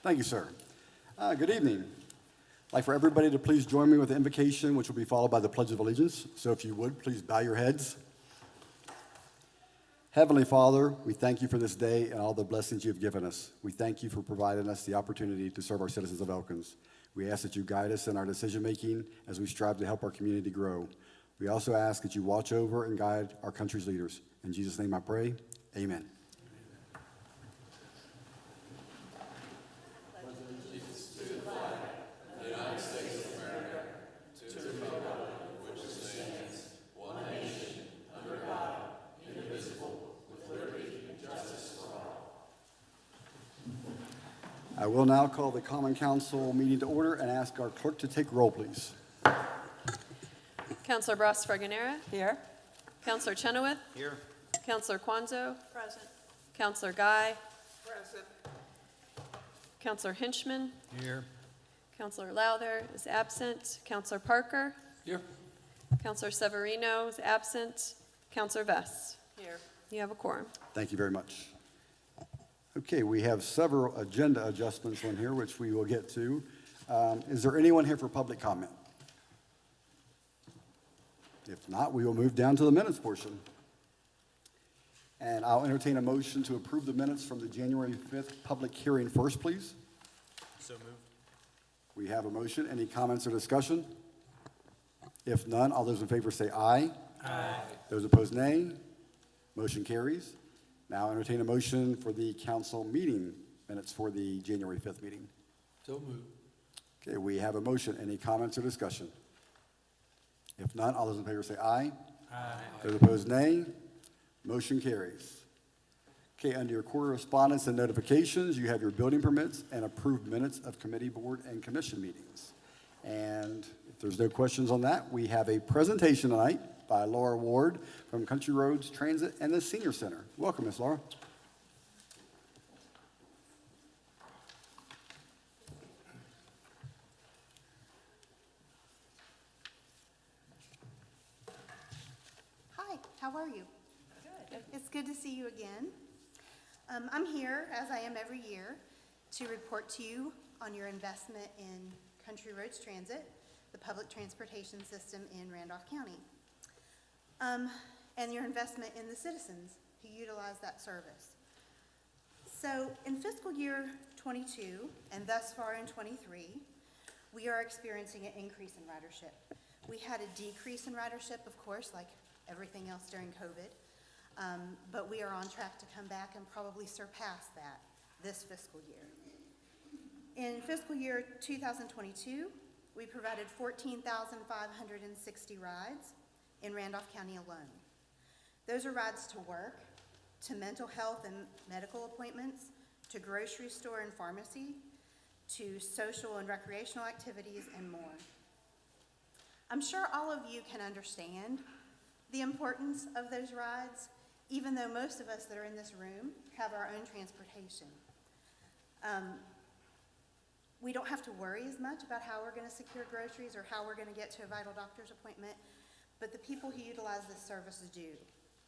Thank you, sir. Good evening. I'd like for everybody to please join me with the invocation, which will be followed by the Pledge of Allegiance. So if you would, please bow your heads. Heavenly Father, we thank you for this day and all the blessings you have given us. We thank you for providing us the opportunity to serve our citizens of Elkins. We ask that you guide us in our decision-making as we strive to help our community grow. We also ask that you watch over and guide our country's leaders. In Jesus' name I pray, amen. I will now call the Common Council meeting to order and ask our clerk to take roll, please. Councilor Bras Fragonera. Here. Councilor Chenoweth. Here. Councilor Kwanzo. Present. Councilor Guy. Present. Councilor Hinchman. Here. Councilor Lowther is absent. Councilor Parker. Here. Councilor Severino is absent. Councilor Vest. Here. You have a quorum. Thank you very much. Okay, we have several agenda adjustments on here, which we will get to. Is there anyone here for public comment? If not, we will move down to the minutes portion. And I'll entertain a motion to approve the minutes from the January 5th public hearing first, please. So moved. We have a motion. Any comments or discussion? If none, all those in favor say aye. Aye. Those opposed, nay. Motion carries. Now entertain a motion for the council meeting minutes for the January 5th meeting. So moved. Okay, we have a motion. Any comments or discussion? If none, all those in favor say aye. Aye. Those opposed, nay. Motion carries. Okay, under your correspondence and notifications, you have your building permits and approved minutes of committee, board, and commission meetings. And if there's no questions on that, we have a presentation tonight by Laura Ward from Country Roads Transit and the Senior Center. Welcome, Ms. Laura. Hi, how are you? Good. It's good to see you again. I'm here, as I am every year, to report to you on your investment in Country Roads Transit, the public transportation system in Randolph County, and your investment in the citizens who utilize that service. So in fiscal year 22 and thus far in 23, we are experiencing an increase in ridership. We had a decrease in ridership, of course, like everything else during COVID, but we are on track to come back and probably surpass that this fiscal year. In fiscal year 2022, we provided 14,560 rides in Randolph County alone. Those are rides to work, to mental health and medical appointments, to grocery store and pharmacy, to social and recreational activities, and more. I'm sure all of you can understand the importance of those rides, even though most of us that are in this room have our own transportation. We don't have to worry as much about how we're going to secure groceries or how we're going to get to a vital doctor's appointment, but the people who utilize this service do.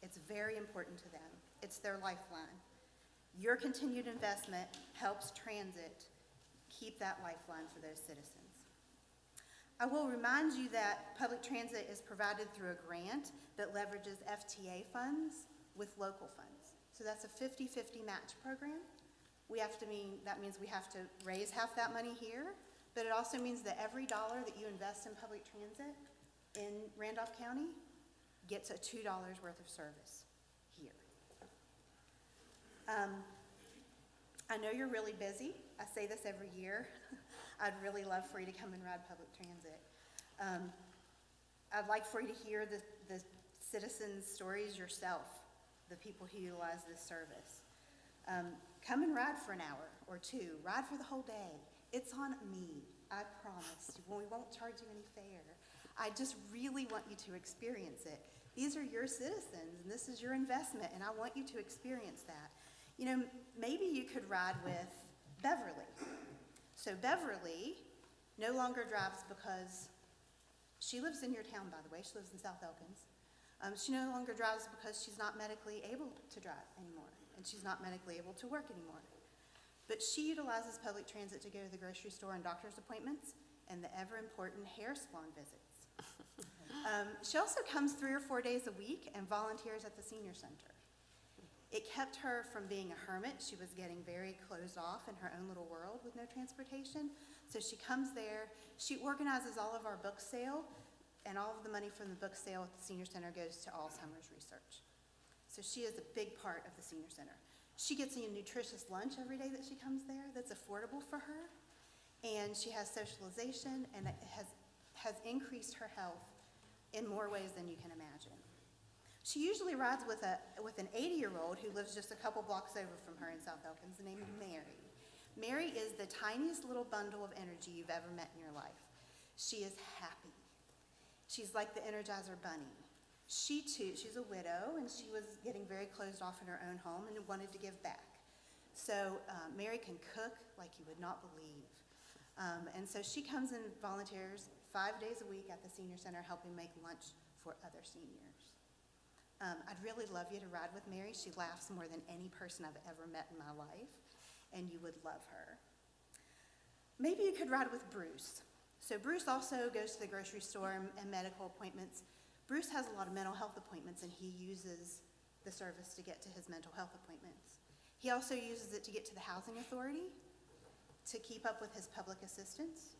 It's very important to them. It's their lifeline. Your continued investment helps transit keep that lifeline for those citizens. I will remind you that public transit is provided through a grant that leverages FTA funds with local funds. So that's a 50-50 match program. That means we have to raise half that money here, but it also means that every dollar that you invest in public transit in Randolph County gets a $2 worth of service here. I know you're really busy. I say this every year. I'd really love for you to come and ride public transit. I'd like for you to hear the citizens' stories yourself, the people who utilize this service. Come and ride for an hour or two. Ride for the whole day. It's on me, I promise. We won't charge you any fare. I just really want you to experience it. These are your citizens, and this is your investment, and I want you to experience that. You know, maybe you could ride with Beverly. So Beverly no longer drives because she lives in your town, by the way. She lives in South Elkins. She no longer drives because she's not medically able to drive anymore, and she's not medically able to work anymore. But she utilizes public transit to go to the grocery store and doctor's appointments and the ever-important hair salon visits. She also comes 3 or 4 days a week and volunteers at the senior center. It kept her from being a hermit. She was getting very closed off in her own little world with no transportation. So she comes there, she organizes all of our book sale, and all of the money from the book sale at the senior center goes to Alzheimer's research. So she is a big part of the senior center. She gets a nutritious lunch every day that she comes there that's affordable for her. And she has socialization, and it has increased her health in more ways than you can imagine. She usually rides with an 80-year-old who lives just a couple blocks over from her in South Elkins, named Mary. Mary is the tiniest little bundle of energy you've ever met in your life. She is happy. She's like the Energizer Bunny. She too, she's a widow, and she was getting very closed off in her own home and wanted to give back. So Mary can cook like you would not believe. And so she comes and volunteers 5 days a week at the senior center helping make lunch for other seniors. I'd really love you to ride with Mary. She laughs more than any person I've ever met in my life, and you would love her. Maybe you could ride with Bruce. So Bruce also goes to the grocery store and medical appointments. Bruce has a lot of mental health appointments, and he uses the service to get to his mental health appointments. He also uses it to get to the housing authority, to keep up with his public assistance,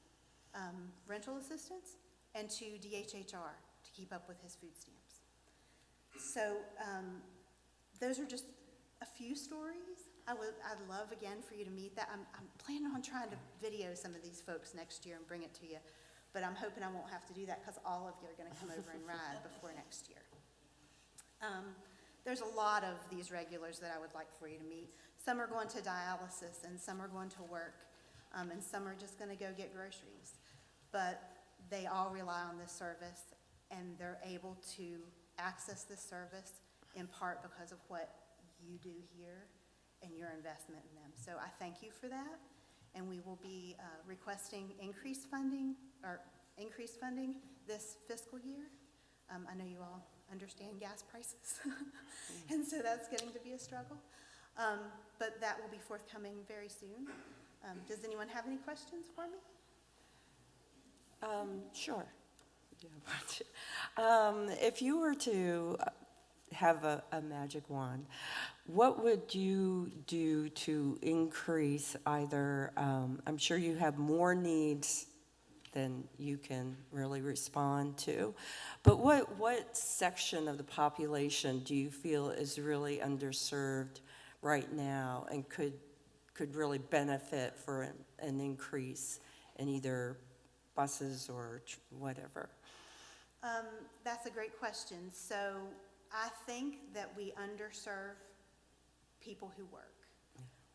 rental assistance, and to DHHR to keep up with his food stamps. So those are just a few stories. I'd love, again, for you to meet that. I'm planning on trying to video some of these folks next year and bring it to you, but I'm hoping I won't have to do that because all of you are going to come over and ride before next year. There's a lot of these regulars that I would like for you to meet. Some are going to dialysis, and some are going to work, and some are just going to go get groceries. But they all rely on this service, and they're able to access this service in part because of what you do here and your investment in them. So I thank you for that, and we will be requesting increased funding this fiscal year. I know you all understand gas prices, and so that's getting to be a struggle, but that will be forthcoming very soon. Does anyone have any questions for me? Sure. If you were to have a magic wand, what would you do to increase either, I'm sure you have more needs than you can really respond to, but what section of the population do you feel is really underserved right now and could really benefit for an increase in either buses or whatever? That's a great question. So I think that we underserve people who work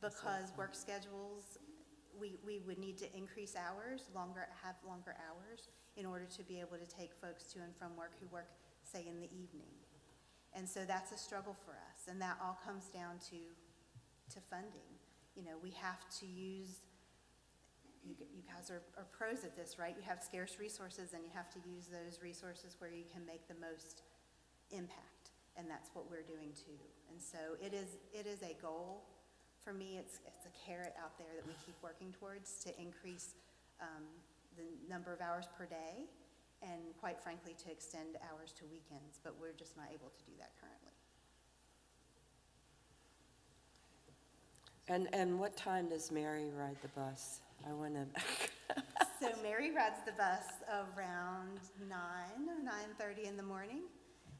because work schedules, we would need to increase hours, have longer hours in order to be able to take folks to and from work who work, say, in the evening. And so that's a struggle for us, and that all comes down to funding. You know, we have to use, you guys are pros at this, right? You have scarce resources, and you have to use those resources where you can make the most impact, and that's what we're doing too. And so it is a goal. For me, it's a carrot out there that we keep working towards to increase the number of hours per day, and quite frankly, to extend hours to weekends, but we're just not able to do that currently. And what time does Mary ride the bus? I want to. So Mary rides the bus around 9 or 9:30 in the morning,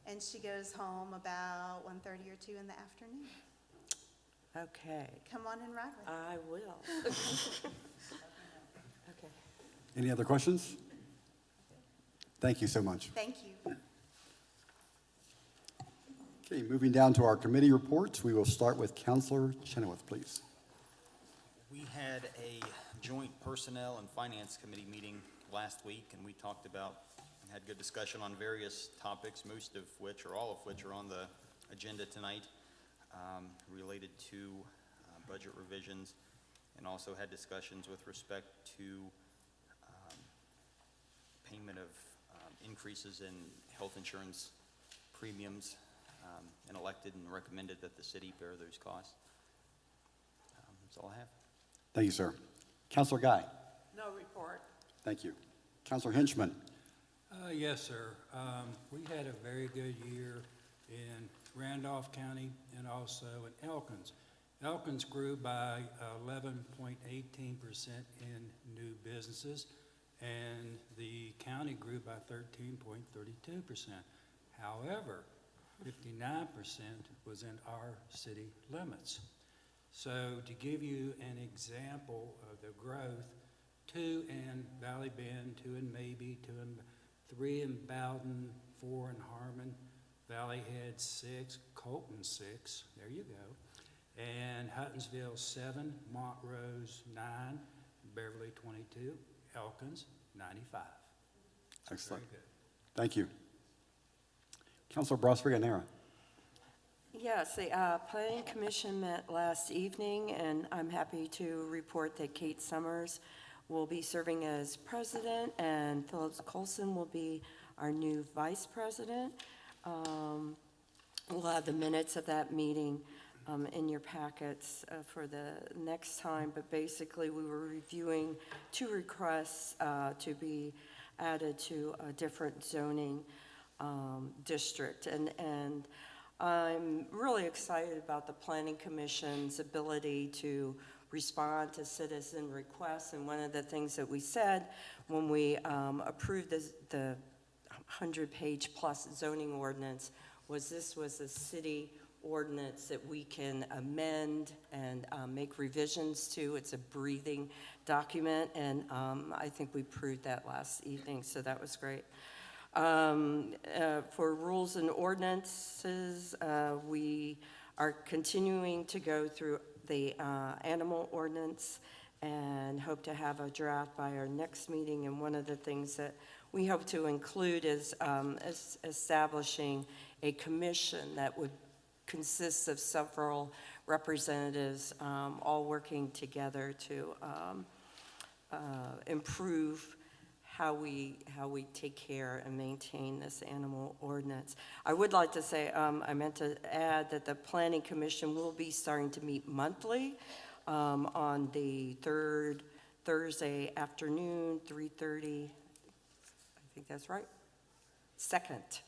and she goes home about 1:30 or 2 in the afternoon. Okay. Come on and ride with me. I will. Okay. Any other questions? Thank you so much. Thank you. Okay, moving down to our committee reports, we will start with Councilor Chenoweth, please. We had a joint personnel and finance committee meeting last week, and we talked about and had good discussion on various topics, most of which, or all of which, are on the agenda tonight, related to budget revisions, and also had discussions with respect to payment of increases in health insurance premiums, and elected and recommended that the city bear those costs. That's all I have. Thank you, sir. Counselor Guy? No report. Thank you. Counselor Hinchman? Yes, sir. We had a very good year in Randolph County and also in Elkins. Elkins grew by 11.18% in new businesses, and the county grew by 13.32%. However, 59% was in our city limits. So to give you an example of the growth, 2 in Valley Bend, 2 in Mabee, 3 in Bowden, 4 in Harmon, Valley Head 6, Colton 6, there you go, and Huttonsville 7, Montrose 9, Beverly 22, Elkins 95. Excellent. Very good. Thank you. Counselor Brasfiganera? Yes, the Planning Commission met last evening, and I'm happy to report that Kate Summers will be serving as president, and Phillips Colson will be our new vice president. We'll have the minutes of that meeting in your packets for the next time, but basically we were reviewing 2 requests to be added to a different zoning district, and I'm really excited about the Planning Commission's ability to respond to citizen requests, and one of the things that we said when we approved the 100-page plus zoning ordinance was this was a city ordinance that we can amend and make revisions to. It's a breathing document, and I think we proved that last evening, so that was great. For rules and ordinances, we are continuing to go through the animal ordinance and hope to have a draft by our next meeting. And one of the things that we hope to include is establishing a commission that would consist of several representatives all working together to improve how we take care and maintain this animal ordinance. I would like to say, I meant to add that the Planning Commission will be starting to meet monthly on the 3rd Thursday afternoon, 3:30. I think that's right. 2nd.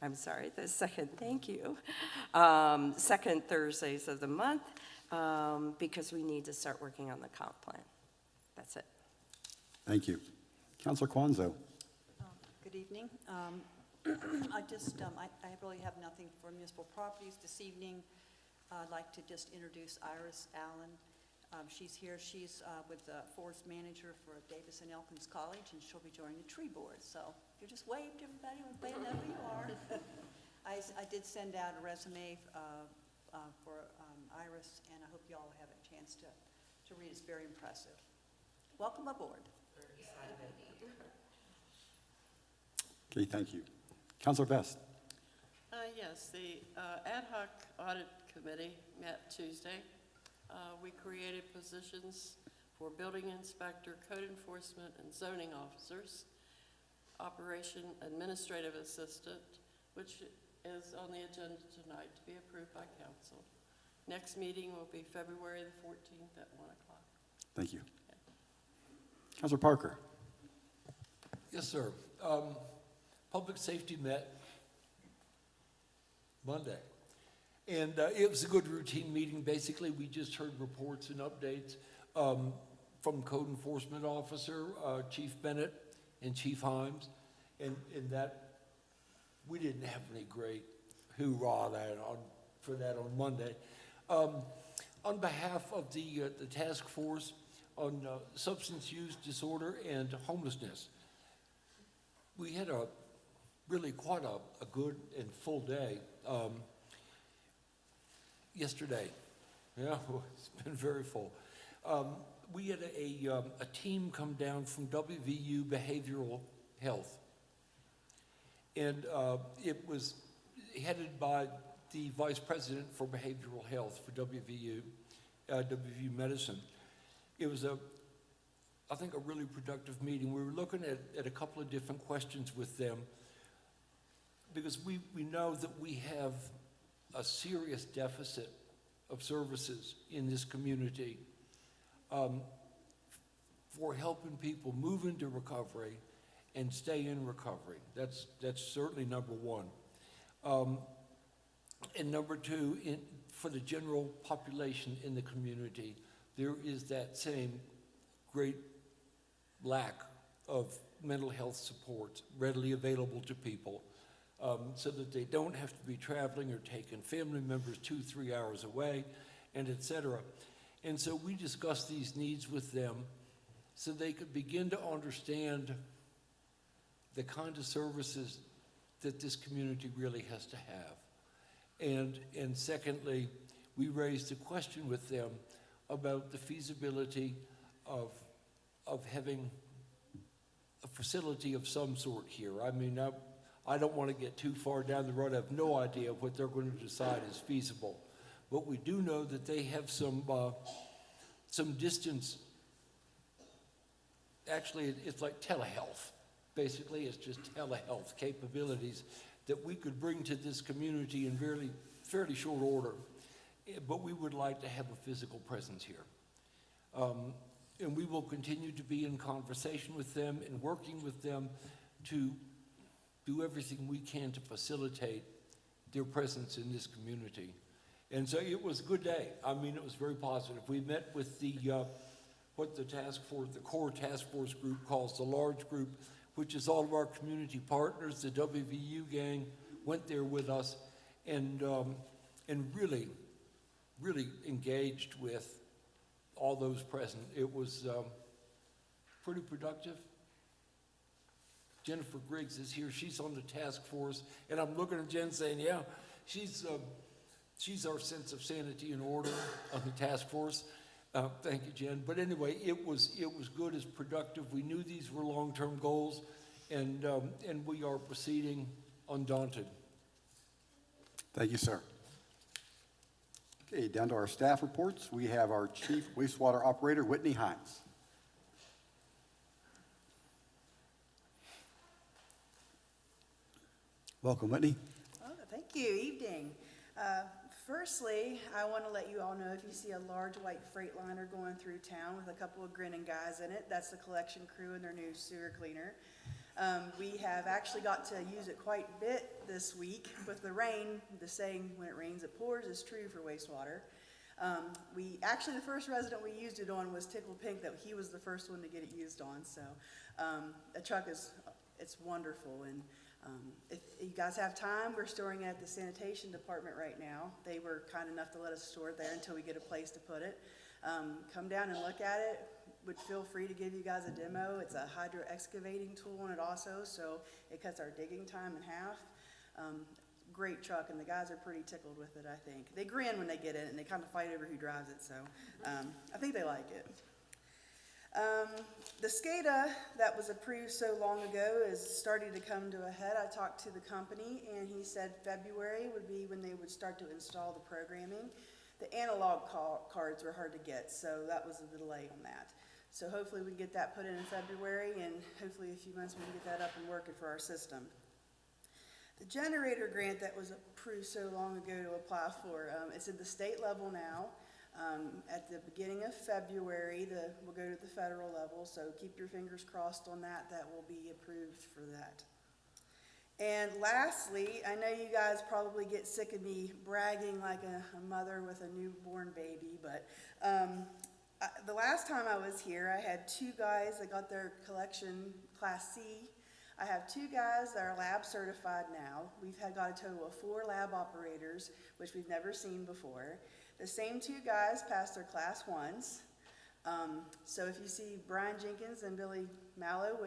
I'm sorry, the 2nd, thank you. 2nd Thursdays of the month, because we need to start working on the comp plan. That's it. Thank you. Counselor Kwanzo? Good evening. I really have nothing for municipal properties this evening. I'd like to just introduce Iris Allen. She's here. She's with the forest manager for Davis and Elkins College, and she'll be joining the tree board. So if you just wave to everybody, they know who you are. I did send out a resume for Iris, and I hope you all have a chance to read. It's very impressive. Welcome aboard. Okay, thank you. Counselor Vest? Yes, the ad hoc audit committee met Tuesday. We created positions for building inspector, code enforcement, and zoning officers, operation administrative assistant, which is on the agenda tonight to be approved by council. Next meeting will be February the 14th at 1 o'clock. Thank you. Counselor Parker? Yes, sir. Public safety met Monday, and it was a good routine meeting. Basically, we just heard reports and updates from code enforcement officer, Chief Bennett and Chief Himes, and that we didn't have any great hoorah for that on Monday. On behalf of the task force on substance use disorder and homelessness, we had quite a good and full day yesterday. Yeah, it's been very full. We had a team come down from WVU Behavioral Health, and it was headed by the Vice President for Behavioral Health for WVU Medicine. It was I think a really productive meeting. We were looking at a couple of different questions with them, because we know that we have a serious deficit of services in this community for helping people move into recovery and stay in recovery. That's certainly number one. And number two, for the general population in the community, there is that same great lack of mental health support readily available to people, so that they don't have to be traveling or taking family members 2-3 hours away, and et cetera. And so we discussed these needs with them so they could begin to understand the kind of services that this community really has to have. And secondly, we raised a question with them about the feasibility of having a facility of some sort here. I mean, I don't want to get too far down the road. I have no idea what they're going to decide is feasible. But we do know that they have some distance. Actually, it's like telehealth. Basically, it's just telehealth capabilities that we could bring to this community in fairly short order. But we would like to have a physical presence here. And we will continue to be in conversation with them and working with them to do everything we can to facilitate their presence in this community. And so it was a good day. I mean, it was very positive. We met with what the core task force group calls the large group, which is all of our community partners. The WVU gang went there with us and really engaged with all those present. It was pretty productive. Jennifer Griggs is here. She's on the task force, and I'm looking at Jen saying, yeah, she's our sense of sanity and order on the task force. Thank you, Jen. But anyway, it was good, it's productive. We knew these were long-term goals, and we are proceeding undaunted. Thank you, sir. Okay, down to our staff reports. We have our Chief Wastewater Operator, Whitney Hines. Welcome, Whitney. Oh, thank you. Evening. Firstly, I want to let you all know if you see a large white Freightliner going through town with a couple of grinning guys in it, that's the collection crew and their new sewer cleaner. We have actually got to use it quite a bit this week with the rain. The saying, when it rains, it pours, is true for wastewater. The first resident we used it on was Tickle Pink, that he was the first one to get it used on. So the truck it's wonderful. And if you guys have time, we're storing it at the sanitation department right now. They were kind enough to let us store it there until we get a place to put it. Come down and look at it. Would feel free to give you guys a demo. It's a hydro excavating tool on it also, so it cuts our digging time in half. Great truck, and the guys are pretty tickled with it, I think. They grin when they get in it, and they kind of fight over who drives it, so I think they like it. The SCADA that was approved so long ago is starting to come to a head. I talked to the company, and he said February would be when they would start to install the programming. The analog cards were hard to get, so that was a delay on that. So hopefully we can get that put in February, and hopefully in a few months we can get that up and working for our system. The generator grant that was approved so long ago to apply for, it's at the state level now. At the beginning of February, we'll go to the federal level, so keep your fingers crossed on that. That will be approved for that. And lastly, I know you guys probably get sick of me bragging like a mother with a newborn baby, but the last time I was here, I had 2 guys that got their collection Class C. I have 2 guys that are lab certified now. We've got a total of 4 lab operators, which we've never seen before. The same 2 guys passed their Class 1s. So if you see Brian Jenkins and Billy Mallow,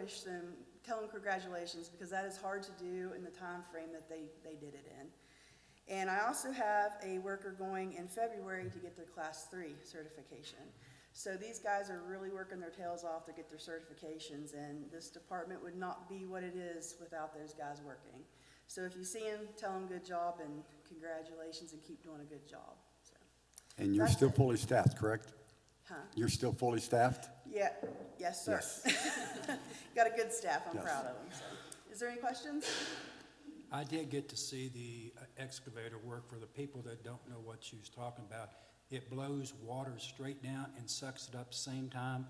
tell them congratulations, because that is hard to do in the time frame that they did it in. And I also have a worker going in February to get their Class 3 certification. So these guys are really working their tails off to get their certifications, and this department would not be what it is without those guys working. So if you see them, tell them good job and congratulations, and keep doing a good job. So. And you're still fully staffed, correct? Huh? You're still fully staffed? Yeah, yes, sir. Yes. Got a good staff, I'm Yes. proud of them. So. Is there any questions? I did get to see the excavator work. For the people that don't know what she was talking about, it blows water straight down and sucks it up same time.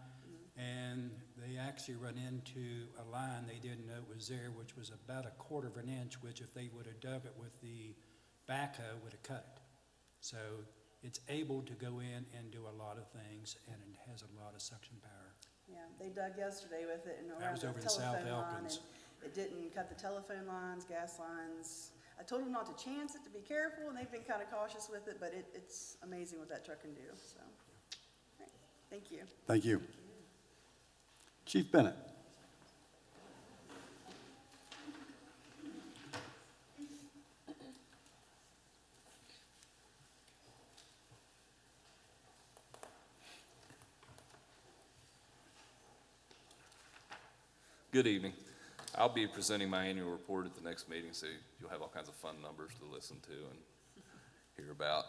And they actually run into a line they didn't know was there, which was about 1/4 of an inch, which if they would have dug it with the backhoe, would have cut it. So it's able to go in and do a lot of things, and it has a lot of suction power. Yeah, they dug yesterday with it and That around was the over in South telephone line, and Elkins. it didn't cut the telephone lines, gas lines. I told them not to chance it, to be careful, and they've been kind of cautious with it, but it's amazing what that truck can do, so. All right, thank you. Thank you. Chief Bennett. Good evening. I'll be presenting my annual report at the next meeting, so you'll have all kinds of fun numbers to listen to and hear about.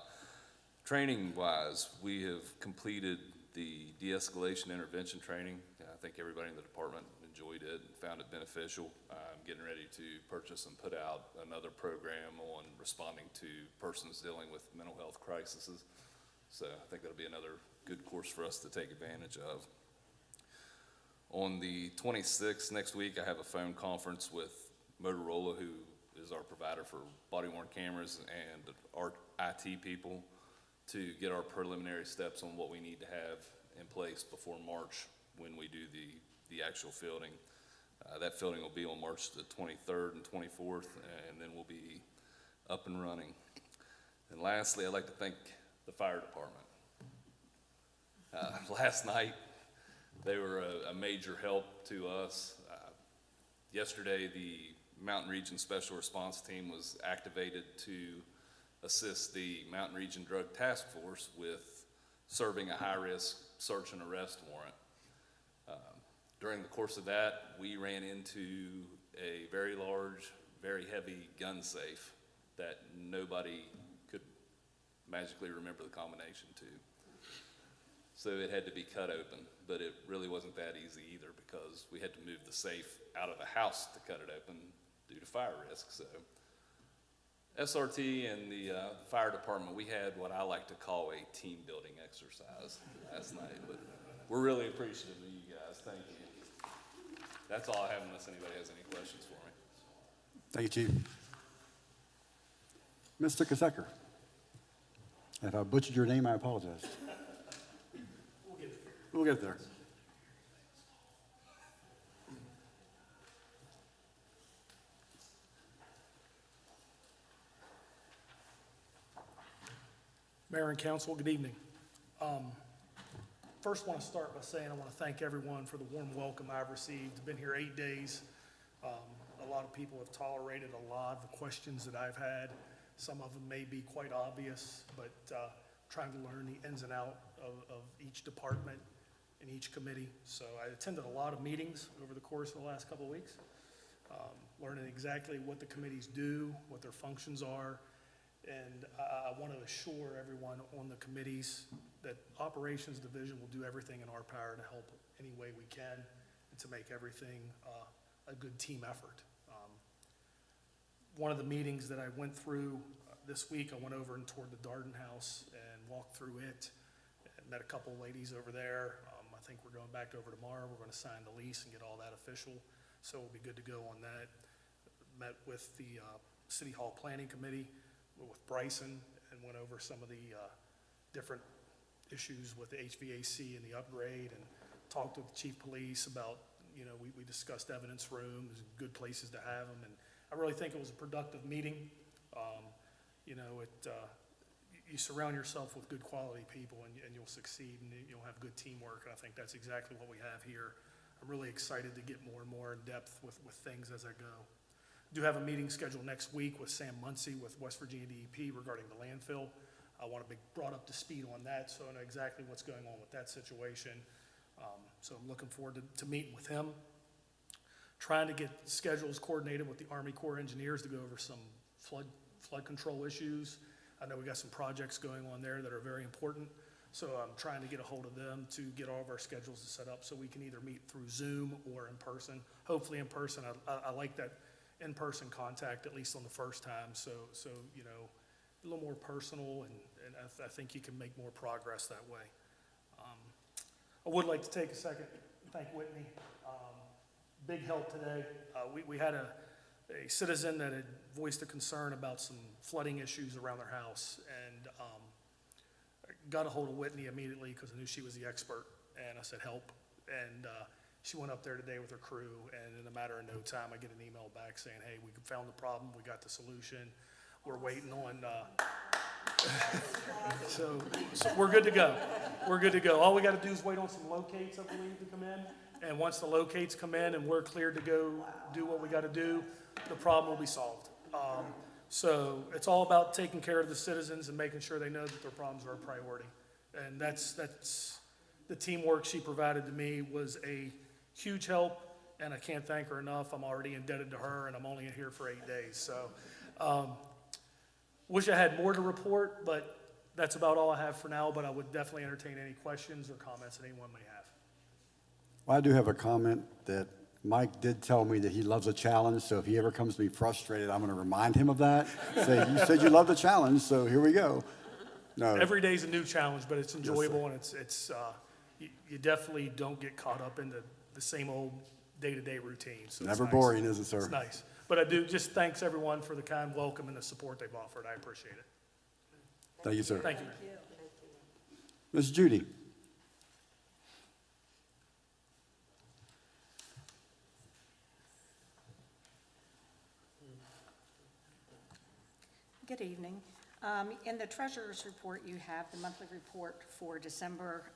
Training-wise, we have completed the de-escalation intervention training. I think everybody in the department enjoyed it and found it beneficial. I'm getting ready to purchase and put out another program on responding to persons dealing with mental health crises. So I think that'll be another good course for us to take advantage of. On the 26th, next week, I have a phone conference with Motorola, who is our provider for body-worn cameras, and our IT people to get our preliminary steps on what we need to have in place before March when we do the actual fielding. That fielding will be on March the 23rd and 24th, and then we'll be up and running. And lastly, I'd like to thank the fire department. Last night, they were a major help to us. Yesterday, the Mountain Region Special Response Team was activated to assist the Mountain Region Drug Task Force with serving a high-risk search and arrest warrant. During the course of that, we ran into a very large, very heavy gun safe that nobody could magically remember the combination to. So it had to be cut open, but it really wasn't that easy either because we had to move the safe out of the house to cut it open due to fire risk. So SRT and the fire department, we had what I like to call a team building exercise last night, but we're really appreciative of you guys. Thank you. That's all I have unless anybody has any questions for me. Thank you, Chief. Mr. Kasecker. If I butchered your name, I apologize. We'll get there. Mayor and council, good evening. First, want to start by saying I want to thank everyone for the warm welcome I've received. I've been here 8 days. A lot of people have tolerated a lot of the questions that I've had. Some of them may be quite obvious, but trying to learn the ins and outs of each department and each committee. So I attended a lot of meetings over the course of the last couple of weeks, learning exactly what the committees do, what their functions are. And I want to assure everyone on the committees that Operations Division will do everything in our power to help any way we can and to make everything a good team effort. One of the meetings that I went through this week, I went over and toured the Darden House and walked through it. And met a couple of ladies over there. I think we're going back over tomorrow. We're going to sign the lease and get all that official. So we'll be good to go on that. Met with the City Hall Planning Committee, with Bryson, and went over some of the different issues with the HVAC and the upgrade, and talked with the chief police about, we discussed evidence rooms, good places to have them, and I really think it was a productive meeting. You surround yourself with good quality people and you'll succeed and you'll have good teamwork, and I think that's exactly what we have here. I'm really excited to get more and more in depth with things as I go. Do have a meeting scheduled next week with Sam Muncie with West Virginia DEP regarding the landfill. I want to be brought up to speed on that, so I know exactly what's going on with that situation. So I'm looking forward to meeting with him. Trying to get schedules coordinated with the Army Corps of Engineers to go over some flood control issues. I know we got some projects going on there that are very important, so I'm trying to get a hold of them to get all of our schedules set up so we can either meet through Zoom or in person. Hopefully in person. I like that. in-person contact, at least on the first time, so, you know, a little more personal, and I think you can make more progress that way. I would like to take a second to thank Whitney. Big help today. We had a citizen that had voiced a concern about some flooding issues around their house, and got a hold of Whitney immediately because I knew she was the expert, and I said, help. And she went up there today with her crew, and in a matter of no time, I get an email back saying, hey, we found the problem, we got the solution, we're waiting on, so we're good to go. We're good to go. All we got to do is wait on some locates, I believe, to come in, and once the locates come in and we're cleared to go do what we got to do, the problem will be solved. So it's all about taking care of the citizens and making sure they know that their problems are a priority. And that's the teamwork she provided to me was a huge help, and I can't thank her enough. I'm already indebted to her, and I'm only here for 8 days. So wish I had more to report, but that's about all I have for now. But I would definitely entertain any questions or comments that anyone may have. Well, I do have a comment that Mike did tell me that he loves a challenge, so if he ever comes to me frustrated, I'm going to remind him of that. Say, you said you love the challenge, so here we go. No. Every day's a new challenge, but it's enjoyable, Yes, and you definitely don't get caught up in the same old day-to-day routine. So it's Never nice. boring, is it, sir? It's nice. But I do, just thanks everyone for the kind welcome and the support they've offered. I appreciate it. Thank you, sir. Thank you. Ms. Judy? Good evening. In the treasurer's report, you have the monthly report for December,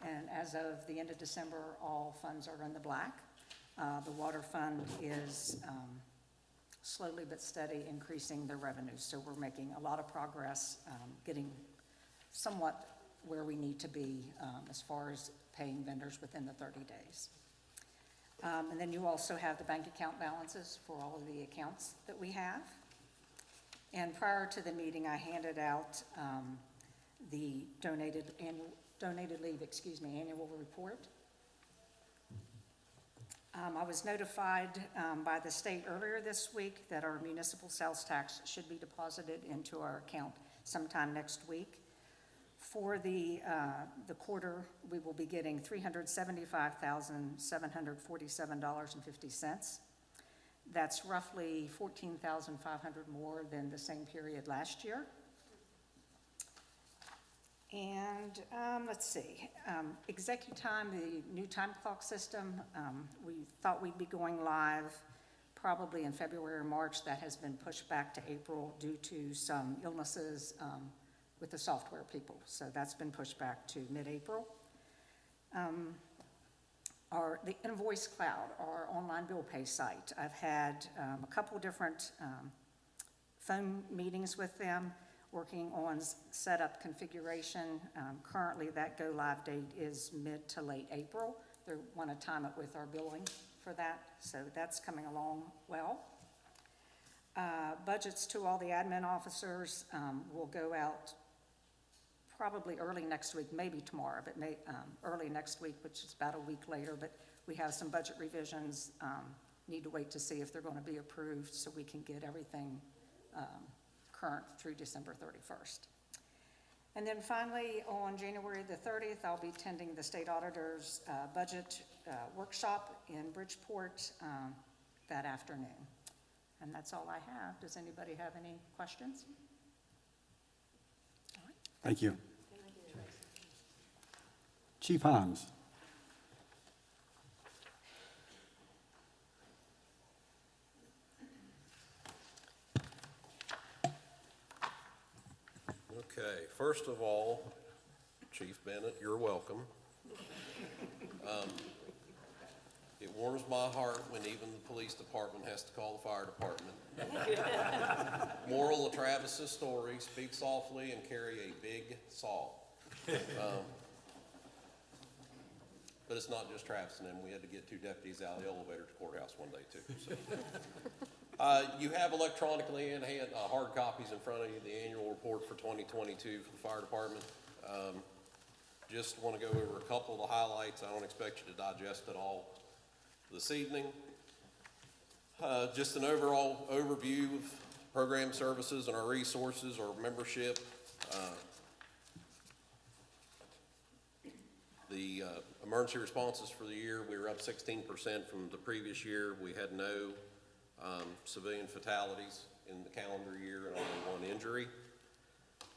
and as of the end of December, all funds are in the black. The water fund is slowly but steady increasing their revenues, so we're making a lot of progress, getting somewhat where we need to be as far as paying vendors within the 30 days. And then you also have the bank account balances for all of the accounts that we have. And prior to the meeting, I handed out the donated leave, annual report. I was notified by the state earlier this week that our municipal sales tax should be deposited into our account sometime next week. For the quarter, we will be getting $375,747.50. That's roughly $14,500 more than the same period last year. And let's see, ExecuTime, the new time clock system, we thought we'd be going live probably in February or March. That has been pushed back to April due to some illnesses with the software people. So that's been pushed back to mid-April. The Invoice Cloud, our online bill pay site. I've had a couple different phone meetings with them, working on setup configuration. Currently, that go-live date is mid to late April. They want to time it with our billing for that, so that's coming along well. Budgets to all the admin officers will go out probably early next week, maybe tomorrow, but early next week, which is about a week later. But we have some budget revisions, need to wait to see if they're going to be approved so we can get everything current through December 31st. And then finally, on January the 30th, I'll be attending the state auditor's budget workshop in Bridgeport that afternoon. And that's all I have. Does anybody have any questions? Thank you. Chief Himes? Okay, first of all, Chief Bennett, you're welcome. It warms my heart when even the police department has to call the fire department. Moral of Travis's story, speak softly and carry a big saw. But it's not just Travis and them. We had to get 2 deputies out of the elevator to the courthouse one day too. So. You have electronically in hand hard copies in front of you, the annual report for 2022 for the fire department. Just want to go over a couple of the highlights. I don't expect you to digest it all this evening. Just an overall overview of program services and our resources, our membership. The emergency responses for the year, we were up 16% from the previous year. We had no civilian fatalities in the calendar year and only one injury,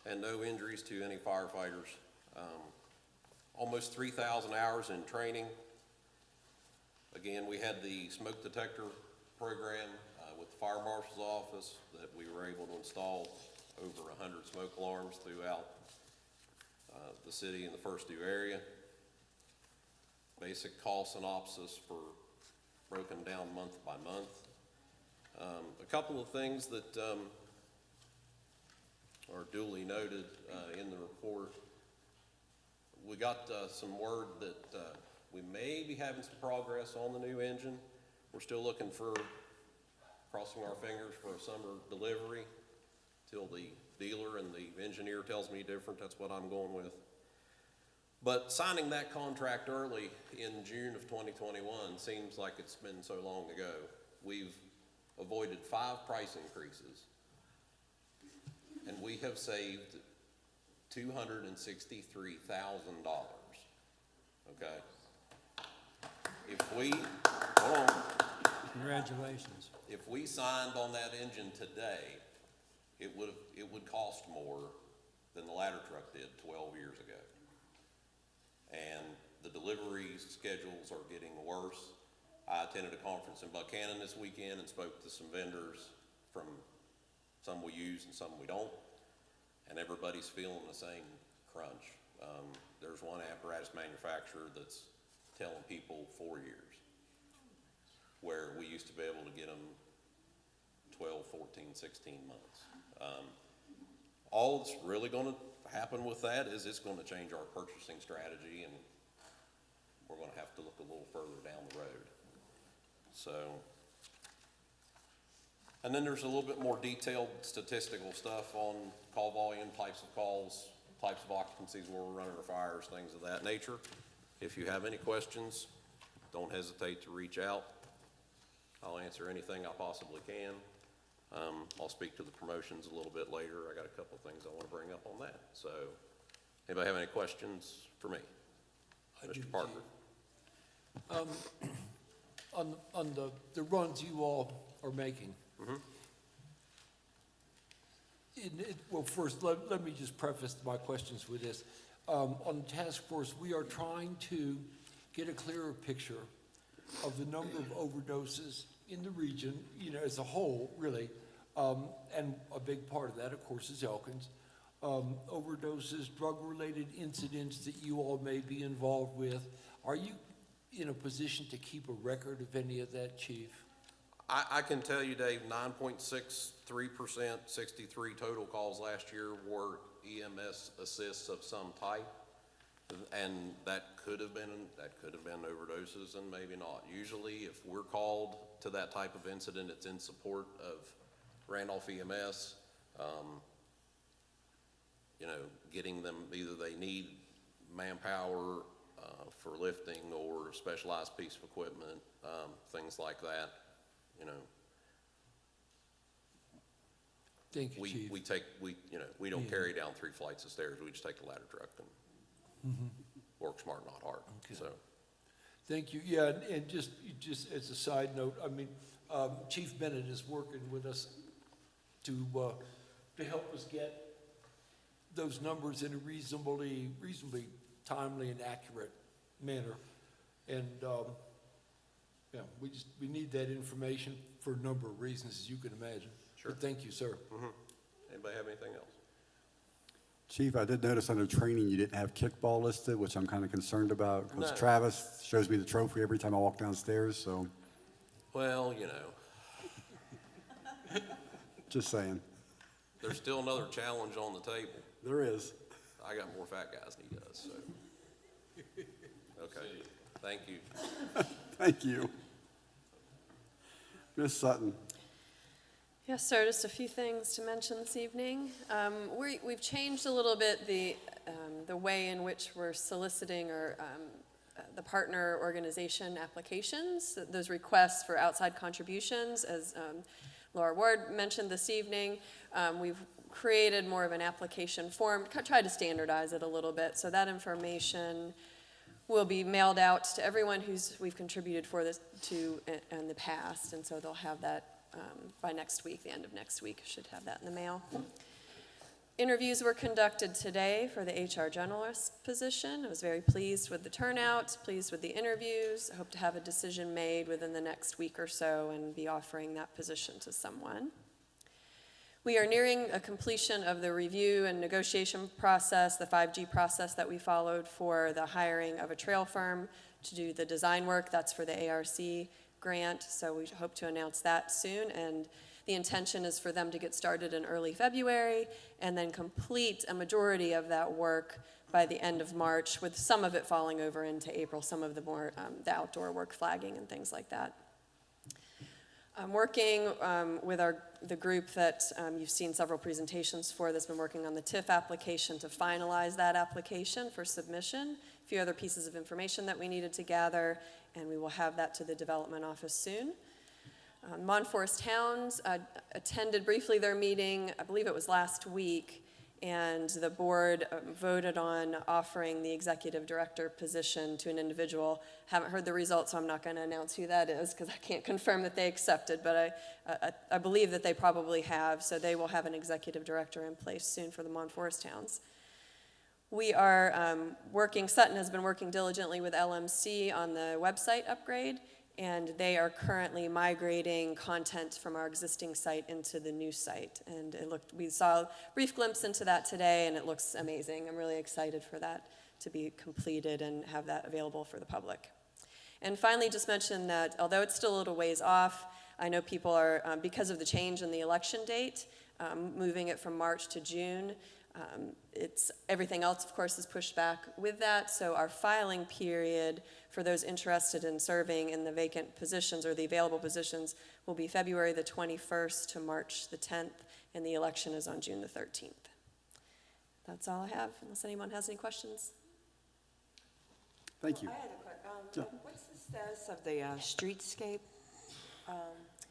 and no injuries to any firefighters. Almost 3,000 hours in training. Again, we had the smoke detector program with the fire marshal's office that we were able to install over 100 smoke alarms throughout the city in the first due area. Basic call synopsis for broken down month by month. A couple of things that are duly noted in the report. We got some word that we may be having some progress on the new engine. We're still looking for, crossing our fingers for a summer delivery till the dealer and the engineer tells me different. That's what I'm going with. But signing that contract early in June of 2021 seems like it's been so long ago. We've avoided 5 price increases, and we have saved $263,000, okay? If we, hold on. Congratulations. If we signed on that engine today, it would cost more than the ladder truck did 12 years ago. And the delivery schedules are getting worse. I attended a conference in Buchanan this weekend and spoke to some vendors from some we use and some we don't, and everybody's feeling the same crunch. There's one apparatus manufacturer that's telling people 4 years, where we used to be able to get them 12, 14, 16 months. All that's really going to happen with that is it's going to change our purchasing strategy, and we're going to have to look a little further down the road. So, and then there's a little bit more detailed statistical stuff on call volume, types of calls, types of occupancies where we're running our fires, things of that nature. If you have any questions, don't hesitate to reach out. I'll answer anything I possibly can. I'll speak to the promotions a little bit later. I got a couple of things I want to bring up on that. So, anybody have any questions for me? Mr. Parker? On the runs you all are making. Mm-hmm. Well, first, let me just preface my questions with this. On the task force, we are trying to get a clearer picture of the number of overdoses in the region, you know, as a whole, really. And a big part of that, of course, is Elkins. Overdoses, drug-related incidents that you all may be involved with. Are you in a position to keep a record of any of that, Chief? I can tell you, Dave, 9.63%, 63 total calls last year were EMS assists of some type. And that could have been overdoses and maybe not. Usually, if we're called to that type of incident, it's in support of Randolph EMS. You know, getting them, either they need manpower for lifting or a specialized piece of equipment, things like that. You know, Thank you, Chief. We don't carry down 3 flights of stairs. We just take the ladder truck and work smart, not hard. Okay. So, Thank you. Yeah, and just as a side note, I mean, Chief Bennett is working with us to help us get those numbers in a reasonably timely and accurate manner. And yeah, we need that information for a number of reasons, as you can imagine. Sure. But thank you, sir. Anybody have anything else? Chief, I did notice under training you didn't have kickball listed, which I'm kind of concerned about, because No. Travis shows me the trophy every time I walk downstairs, so Well, you know, just saying. there's still another challenge on the table. There is. I got more fat guys than he does, so. Okay, thank you. Thank you. Ms. Sutton. Yes, sir, just a few things to mention this evening. We've changed a little bit the way in which we're soliciting or the partner organization applications, those requests for outside contributions, as Laura Ward mentioned this evening. We've created more of an application form, tried to standardize it a little bit, so that information will be mailed out to everyone we've contributed for this to in the past, and so they'll have that by next week, the end of next week, should have that in the mail. Interviews were conducted today for the HR generalist position. I was very pleased with the turnout, pleased with the interviews. I hope to have a decision made within the next week or so and be offering that position to someone. We are nearing a completion of the review and negotiation process, the 5G process that we followed for the hiring of a trail firm to do the design work. That's for the ARC grant, so we hope to announce that soon. And the intention is for them to get started in early February and then complete a majority of that work by the end of March, with some of it falling over into April, some of the more the outdoor work, flagging and things like that. I'm working with the group that you've seen several presentations for, that's been working on the TIF application to finalize that application for submission. A few other pieces of information that we needed to gather, and we will have that to the development office soon. Forest Towns attended briefly their meeting, I believe it was last week, and the board voted on offering the executive director position to an individual. Haven't heard the results, so I'm not going to announce who that is because I can't confirm that they accepted, but I believe that they probably have, so they will have an executive director in place soon for the Forest Towns. We are Sutton has been working diligently with LMC on the website upgrade, and they are currently migrating content from our existing site into the new site. And we saw a brief glimpse into that today, and it looks amazing. I'm really excited for that to be completed and have that available for the public. And finally, just mention that although it's still a little ways off, I know people are, because of the change in the election date, moving it from March to June. Everything else, of course, is pushed back with that, so our filing period for those interested in serving in the vacant positions or the available positions will be February the 21st to March the 10th, and the election is on June the 13th. That's all I have, unless anyone has any questions. Thank you. I had a question. What's the status of the streetscape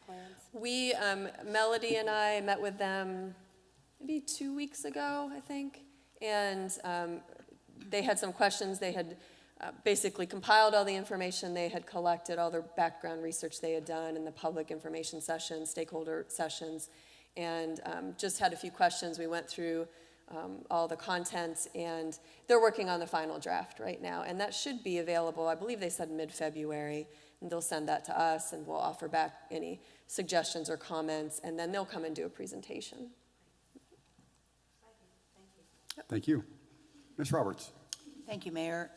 plans? Melody and I met with them maybe 2 weeks ago, I think, and they had some questions. They had basically compiled all the information they had collected, all their background research they had done in the public information sessions, stakeholder sessions, and just had a few questions. We went through all the contents, and they're working on the final draft right now, and that should be available, I believe they said mid-February, and they'll send that to us, and we'll offer back any suggestions or comments, and then they'll come and do a presentation. Thank you. Ms. Roberts. Thank you, Mayor.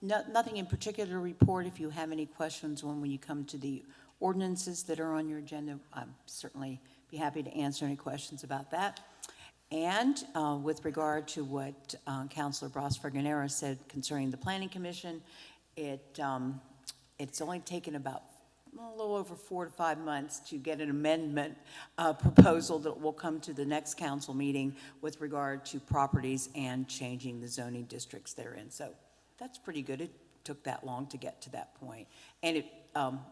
Nothing in particular to report. If you have any questions when you come to the ordinances that are on your agenda, I'd certainly be happy to answer any questions about that. And with regard to what Councilor Bros-Ferganera said concerning the Planning Commission, it's only taken about a little over 4 to 5 months to get an amendment proposal that will come to the next council meeting with regard to properties and changing the zoning districts therein. So that's pretty good. It took that long to get to that point. And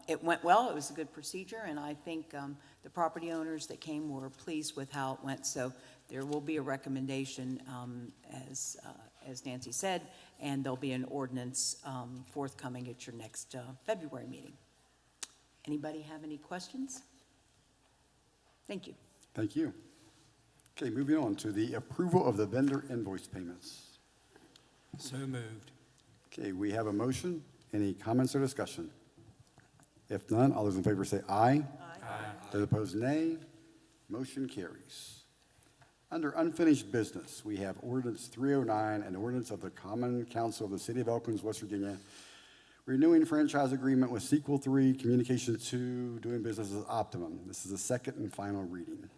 it went well. It was a good procedure, and I think the property owners that came were pleased with how it went. So there will be a recommendation, as Nancy said, and there'll be an ordinance forthcoming at your next February meeting. Anybody have any questions? Thank you. Thank you. Okay, moving on to the approval of the vendor invoice payments. So moved. Okay, we have a motion. Any comments or discussion? If none, all those in favor say aye. Aye. Those opposed, nay. Motion carries. Under unfinished business, we have ordinance 309, an ordinance of the Common Council of the City of Elkins, West Virginia, renewing franchise agreement with Sequel 3 Communication 2, doing business as Optimum. This is the second and final reading.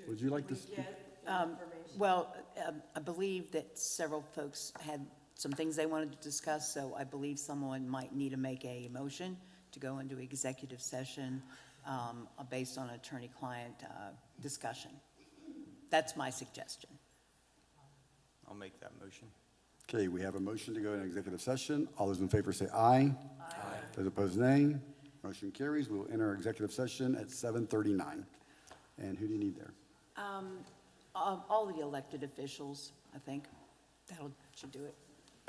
Would you like to speak? Well, I believe that several folks had some things they wanted to discuss, so I believe someone might need to make a motion to go into executive session based on attorney-client discussion. That's my suggestion. I'll make that motion. Okay, we have a motion to go into executive session. All those in favor say aye. Aye. Those opposed, nay. Motion carries. We will enter executive session at 7:39. And who do you need there? All the elected officials, I think. Should do it.